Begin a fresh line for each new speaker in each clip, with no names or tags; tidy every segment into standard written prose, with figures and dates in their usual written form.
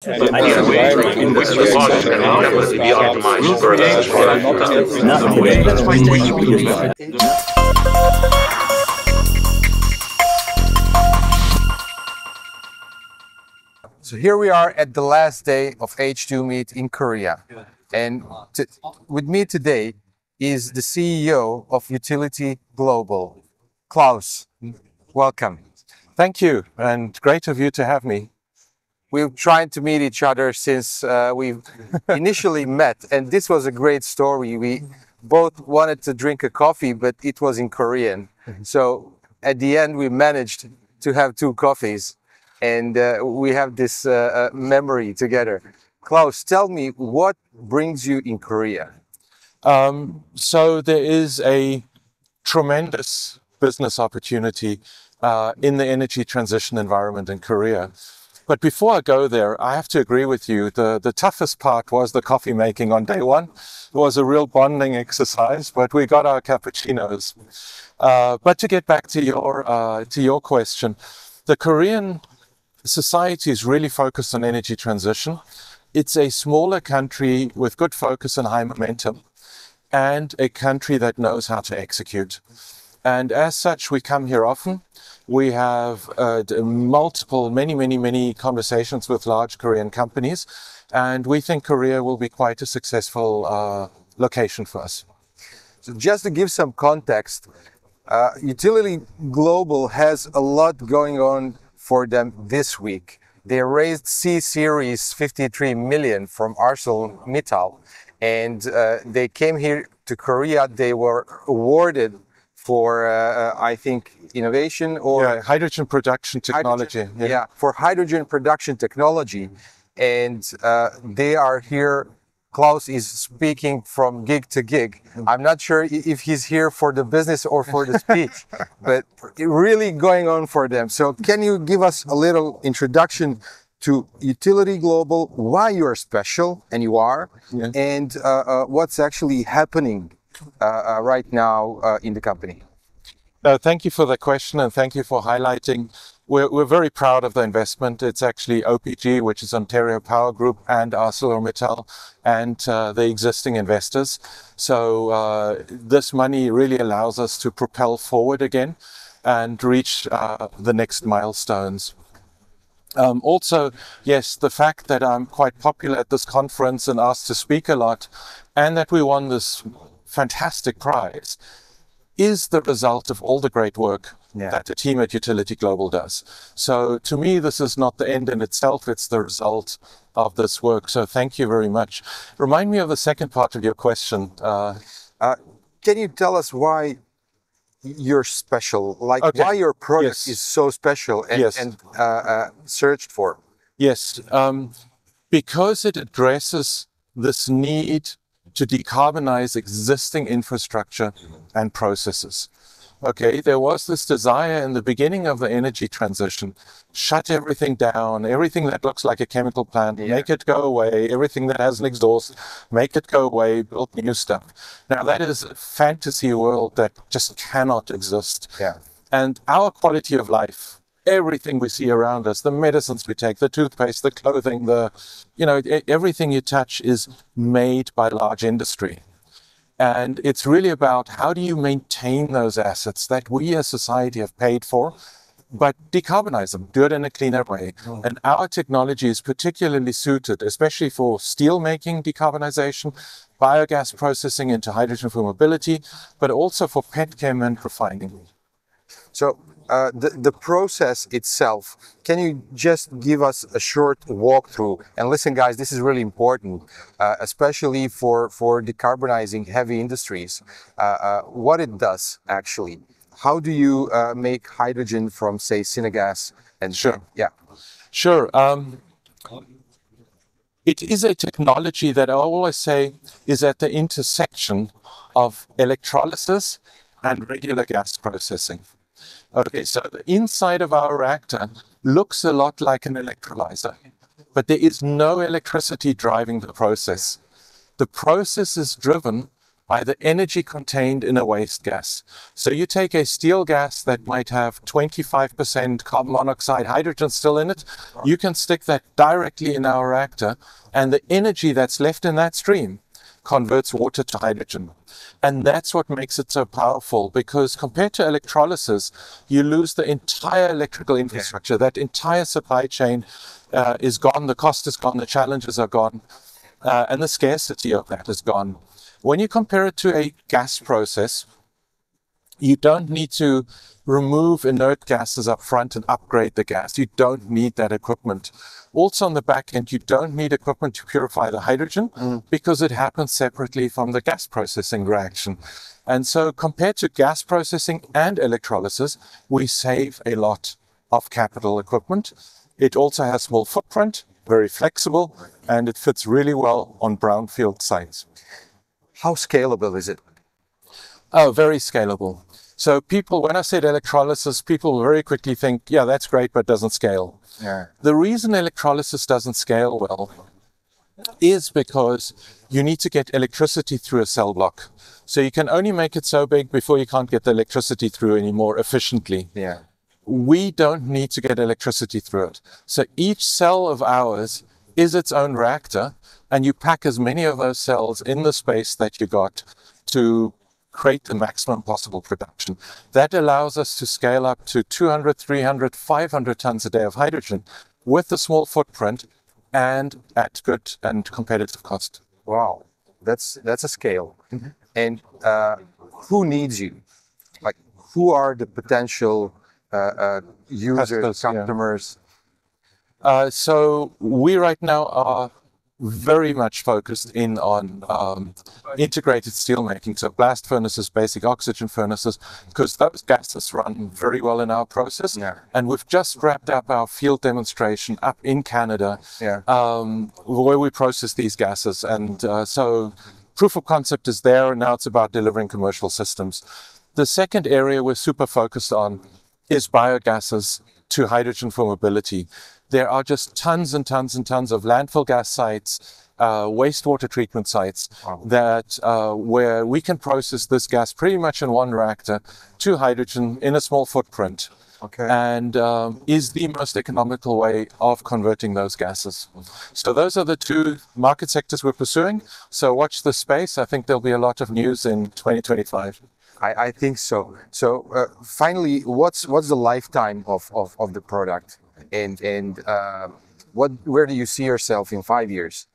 But anyway, in this result, we optimize processes for our customers. That's why
So here we are at the last day of H2MEET in Korea. And with me today is the CEO of Utility Global, Claus. Welcome.
Thank you, and great of you to have me.
We've tried to meet each other since we've initially met, and this was a great story. We both wanted to drink a coffee, but it was in Korean. So at the end, we managed to have two coffees, and we have this memory together. Claus, tell me, what brings you in Korea?
So there is a tremendous business opportunity in the energy transition environment in Korea. But before I go there, I have to agree with you. The toughest part was the coffee making on day one. It was a real bonding exercise, but we got our cappuccinos. But to get back to your question, the Korean society is really focused on energy transition. It's a smaller country with good focus and high momentum, and a country that knows how to execute. And as such, we come here often. We have many conversations with large Korean companies, and we think Korea will be quite a successful location for us.
So just to give some context, Utility Global has a lot going on for them this week. They raised C-Series 53 million from ArcelorMittal, and they came here to Korea. They were awarded for, I think, innovation or
hydrogen production technology.
For hydrogen production technology. And they are here. Claus is speaking from gig to gig. I'm not sure if he's here for the business or for the speech, but really going on for them. So can you give us a little introduction to Utility Global, why you are special, and you are, and what's actually happening right now in the company?
Thank you for the question, and thank you for highlighting. We're very proud of the investment. It's actually OPG, which is Ontario Power Group, and ArcelorMittal, and the existing investors. So this money really allows us to propel forward again and reach the next milestones. Also, yes, the fact that I'm quite popular at this conference and asked to speak a lot, and that we won this fantastic prize, is the result of all the great work that the team at Utility Global does. So to me, this is not the end in itself, it's the result of this work. So thank you very much. Remind me of the second part of your question.
Can you tell us why you're special? Like why your product is so special and searched for?
Yes, because it addresses this need to decarbonize existing infrastructure and processes. Okay, there was this desire in the beginning of the energy transition, shut everything down, everything that looks like a chemical plant, make it go away, everything that has an exhaust, make it go away, build new stuff. Now that is a fantasy world that just cannot exist. And our quality of life, everything we see around us, the medicines we take, the toothpaste, the clothing, everything you touch is made by large industry. And it's really about how do you maintain those assets that we as society have paid for, but decarbonize them, do it in a cleaner way. And our technology is particularly suited, especially for steel making decarbonization, biogas processing into hydrogen for mobility, but also for petchem and refining.
So the process itself, can you just give us a short walkthrough? And listen, guys, this is really important, especially for decarbonizing heavy industries. What it does actually. How do you make hydrogen from, say, syngas? And
Sure. It is a technology that I always say is at the intersection of electrolysis and regular gas processing. Okay, so the inside of our reactor looks a lot like an electrolyzer, but there is no electricity driving the process. The process is driven by the energy contained in a waste gas. So you take a steel gas that might have 25% carbon monoxide, hydrogen still in it, you can stick that directly in our reactor, and the energy that's left in that stream converts water to hydrogen. And that's what makes it so powerful, because compared to electrolysis, you lose the entire electrical infrastructure. That entire supply chain is gone, the cost is gone, the challenges are gone, and the scarcity of that is gone. When you compare it to a gas process, you don't need to remove inert gases up front and upgrade the gas. You don't need that equipment. Also on the back end, you don't need equipment to purify the hydrogen because it happens separately from the gas processing reaction. And so compared to gas processing and electrolysis, we save a lot of capital equipment. It also has small footprint, very flexible, and it fits really well on brownfield sites.
How scalable is it?
Oh, very scalable. So people, when I said electrolysis, people very quickly think, yeah, that's great, but doesn't scale.
Yeah.
The reason electrolysis doesn't scale well is because you need to get electricity through a cell block. So you can only make it so big before you can't get the electricity through anymore efficiently.
Yeah.
We don't need to get electricity through it. So each cell of ours is its own reactor, and you pack as many of those cells in the space that you got to create the maximum possible production. That allows us to scale up to 200, 300, 500 tons a day of hydrogen with a small footprint and at good and competitive cost.
Wow, that's a scale. And who needs you? Like, who are the potential users, customers?
Yeah. So we right now are very much focused in on integrated steel making, so blast furnaces, basic oxygen furnaces, because those gases run very well in our process.
Yeah.
And we've just wrapped up our field demonstration up in Canada, where we process these gases. And so proof of concept is there, and now it's about delivering commercial systems. The second area we're super focused on is biogases to hydrogen for mobility. There are just tons and tons and tons of landfill gas sites, wastewater treatment sites that where we can process this gas pretty much in one reactor to hydrogen in a small footprint.
Okay.
And is the most economical way of converting those gases. So those are the two market sectors we're pursuing. So watch the space. I think there'll be a lot of news in 2025.
I think so. So finally, what's the lifetime of the product? And where do you see yourself in 5 years?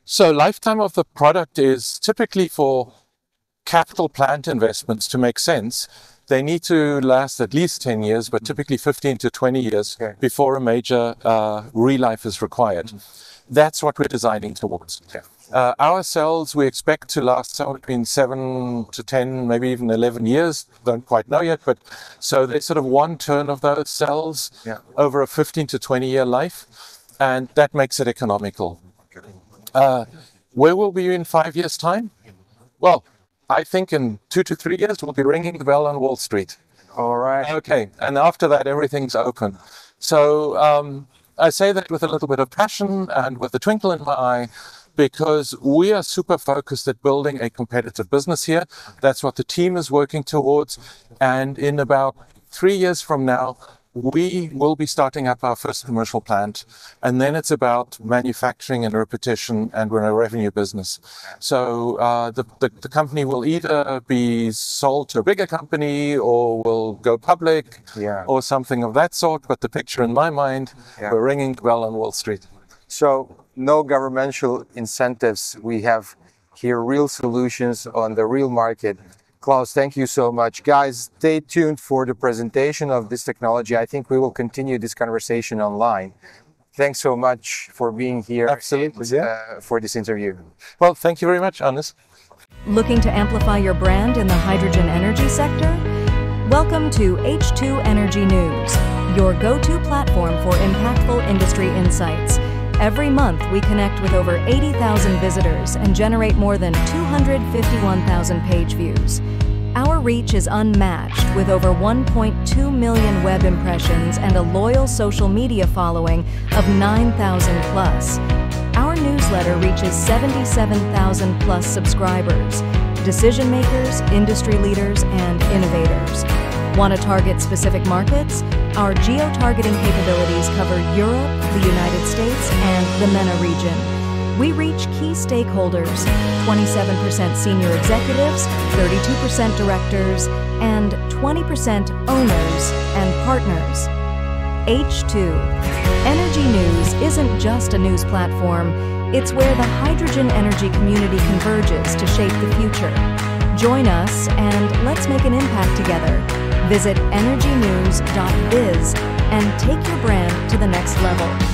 So lifetime of the product is typically for capital plant investments to make sense. They need to last at least 10 years, but typically 15 to 20 years before a major relife is required. That's what we're designing towards. Our cells we expect to last somewhere between 7 to 10, maybe even 11 years. Don't quite know yet, but so there's sort of one turn of those cells over a 15 to 20 year life, and that makes it economical. Where will we be in 5 years' time? Well, I think in 2 to 3 years we'll be ringing the bell on Wall Street.
All right.
Okay, and after that everything's open. So I say that with a little bit of passion and with a twinkle in my eye, because we are super focused at building a competitive business here. That's what the team is working towards. And in about 3 years from now, we will be starting up our first commercial plant. And then it's about manufacturing and repetition, and we're a revenue business. So the company will either be sold to a bigger company or will go public or something of that sort. But the picture in my mind, we're ringing the bell on Wall Street.
So no governmental incentives. We have here real solutions on the real market. Claus, thank you so much. Guys, stay tuned for the presentation of this technology. I think we will continue this conversation online. Thanks so much for being here.
Absolutely,
for this interview.
Well, thank you very much, Hannes.
Looking to amplify your brand in the hydrogen energy sector? Welcome to H2 Energy News, your go-to platform for impactful industry insights. Every month, we connect with over 80,000 visitors and generate more than 251,000 page views. Our reach is unmatched, with over 1.2 million web impressions and a loyal social media following of 9,000 plus. Our newsletter reaches 77,000 plus subscribers. decision makers, industry leaders, and innovators. Want to target specific markets? Our geo-targeting capabilities cover Europe, the United States, and the MENA region. We reach key stakeholders, 27% senior executives, 32% directors, and 20% owners and partners. H2. Energy News isn't just a news platform, it's where the hydrogen energy community converges to shape the future. Join us and let's make an impact together. Visit energynews.biz and take your brand to the next level.